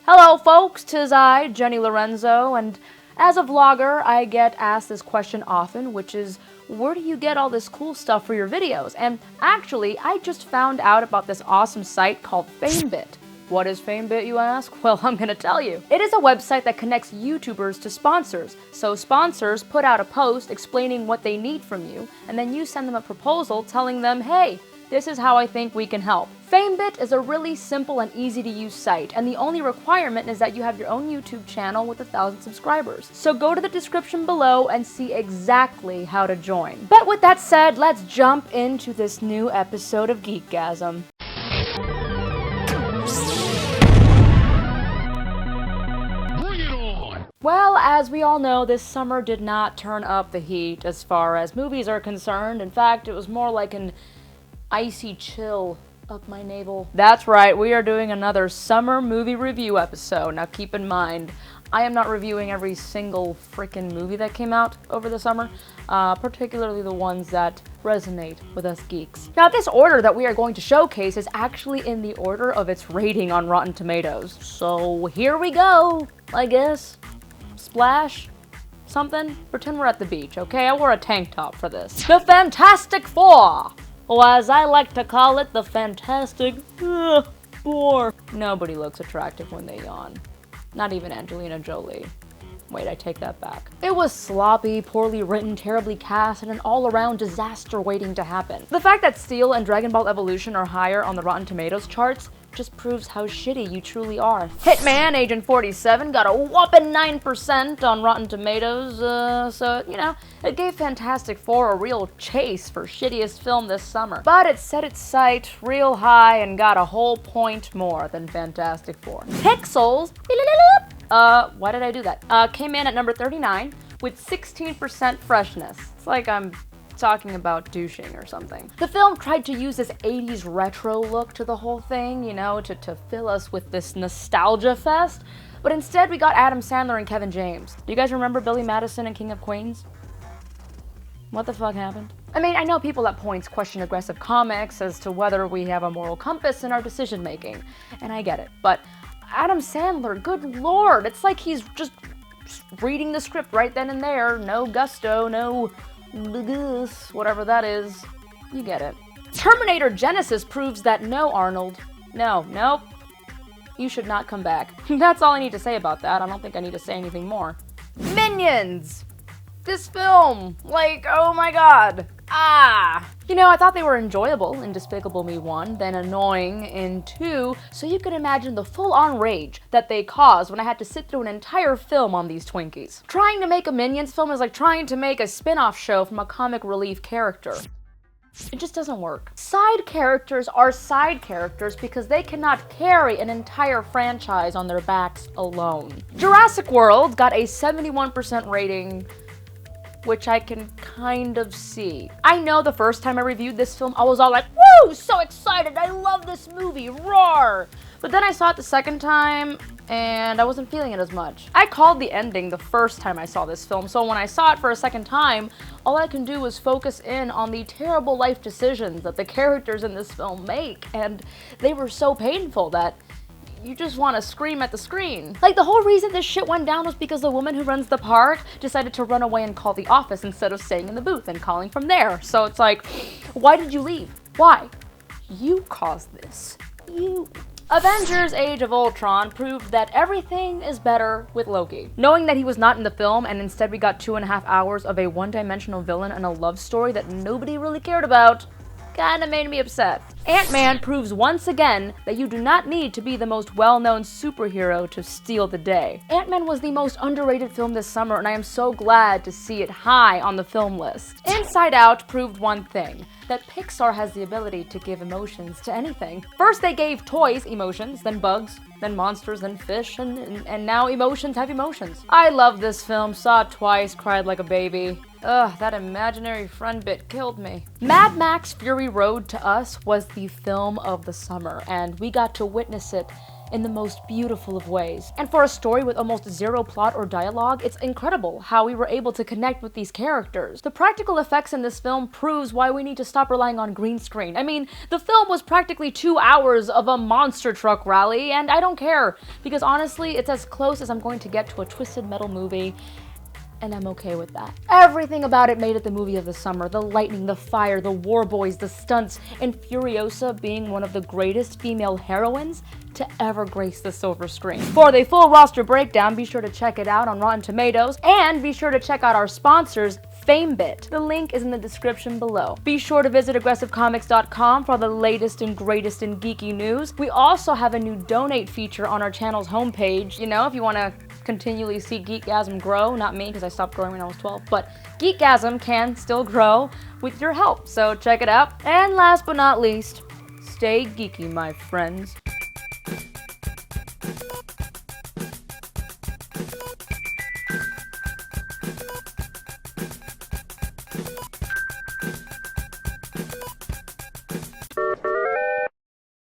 Hello folks, 'tis I, Jenny Lorenzo, and as a vlogger, I get asked this question often, which is, where do you get all this cool stuff for your videos? And actually, I just found out about this awesome site called Famebit. What is Famebit, you ask? Well, I'm gonna tell you. It is a website that connects YouTubers to sponsors. So sponsors put out a post explaining what they need from you, and then you send them a proposal telling them, hey, this is how I think we can help. Famebit is a really simple and easy to use site, and the only requirement is that you have your own YouTube channel with 1,000 subscribers. So go to the description below and see exactly how to join. But with that said, let's jump into this new episode of Geekgasm. Well, as we all know, this summer did not turn up the heat as far as movies are concerned. In fact, it was more like an icy chill up my navel. That's right, we are doing another summer movie review episode. Now keep in mind, I am not reviewing every single freaking movie that came out over the summer, particularly the ones that resonate with us geeks. Now this order that we are going to showcase is actually in the order of its rating on Rotten Tomatoes. So here we go, I guess. Splash? Something? Pretend we're at the beach, okay? I wore a tank top for this. The Fantastic Four! Or as I like to call it, the Fantastic Four. Nobody looks attractive when they yawn. Not even Angelina Jolie. Wait, I take that back. It was sloppy, poorly written, terribly cast, and an all-around disaster waiting to happen. The fact that Steel and Dragon Ball Evolution are higher on the Rotten Tomatoes charts just proves how shitty you truly are. Hitman Agent 47 got a whopping 9% on Rotten Tomatoes, so, you know, it gave Fantastic Four a real chase for shittiest film this summer. But it set its sight real high and got a whole point more than Fantastic Four. Pixels, why did I do that? Came in at number 39 with 16% freshness. It's like I'm talking about douching or something. The film tried to use this 80s retro look to the whole thing, you know, to fill us with this nostalgia fest, but instead we got Adam Sandler and Kevin James. Do you guys remember Billy Madison and King of Queens? What the fuck happened? I mean, I know people at points question aggressive comics as to whether we have a moral compass in our decision making, and I get it, but Adam Sandler, good lord, it's like he's just reading the script right then and there, no gusto, no whatever that is. You get it. Terminator Genisys proves that no, Arnold. Nope. You should not come back. That's all I need to say about that. I don't think I need to say anything more. Minions! This film! Like, oh my god. You know, I thought they were enjoyable in Despicable Me 1, then annoying in 2, so you can imagine the full-on rage that they caused when I had to sit through an entire film on these Twinkies. Trying to make a Minions film is like trying to make a spin-off show from a comic relief character. It just doesn't work. Side characters are side characters because they cannot carry an entire franchise on their backs alone. Jurassic World got a 71% rating, which I can kind of see. I know the first time I reviewed this film, I was all like, woo, so excited, I love this movie, roar! But then I saw it the second time, and I wasn't feeling it as much. I called the ending the first time I saw this film, so when I saw it for a second time, all I can do was focus in on the terrible life decisions that the characters in this film make, and they were so painful that you just want to scream at the screen. Like, the whole reason this shit went down was because the woman who runs the park decided to run away and call the office instead of staying in the booth and calling from there. So it's like, why did you leave? Why? You caused this. You. Avengers Age of Ultron proved that everything is better with Loki. Knowing that he was not in the film and instead we got 2.5 hours of a one-dimensional villain and a love story that nobody really cared about, kinda made me upset. Ant-Man proves once again that you do not need to be the most well-known superhero to steal the day. Ant-Man was the most underrated film this summer, and I am so glad to see it high on the film list. Inside Out proved one thing, that Pixar has the ability to give emotions to anything. First they gave toys emotions, then bugs, then monsters, then fish, and now emotions have emotions. I love this film, saw it twice, cried like a baby. Ugh, that imaginary friend bit killed me. Mad Max Fury Road to us was the film of the summer, and we got to witness it in the most beautiful of ways. And for a story with almost zero plot or dialogue, it's incredible how we were able to connect with these characters. The practical effects in this film proves why we need to stop relying on green screen. I mean, the film was practically 2 hours of a monster truck rally, and I don't care, because honestly, it's as close as I'm going to get to a Twisted Metal movie, and I'm okay with that. Everything about it made it the movie of the summer. The lightning, the fire, the war boys, the stunts, and Furiosa being one of the greatest female heroines to ever grace the silver screen. For the full roster breakdown, be sure to check it out on Rotten Tomatoes, and be sure to check out our sponsors, Famebit. The link is in the description below. Be sure to visit aggressivecomics.com for the latest and greatest in geeky news. We also have a new donate feature on our channel's homepage. You know, if you want to continually see Geekgasm grow, not me because I stopped growing when I was 12, but Geekgasm can still grow with your help, so check it out. And last but not least, stay geeky, my friends.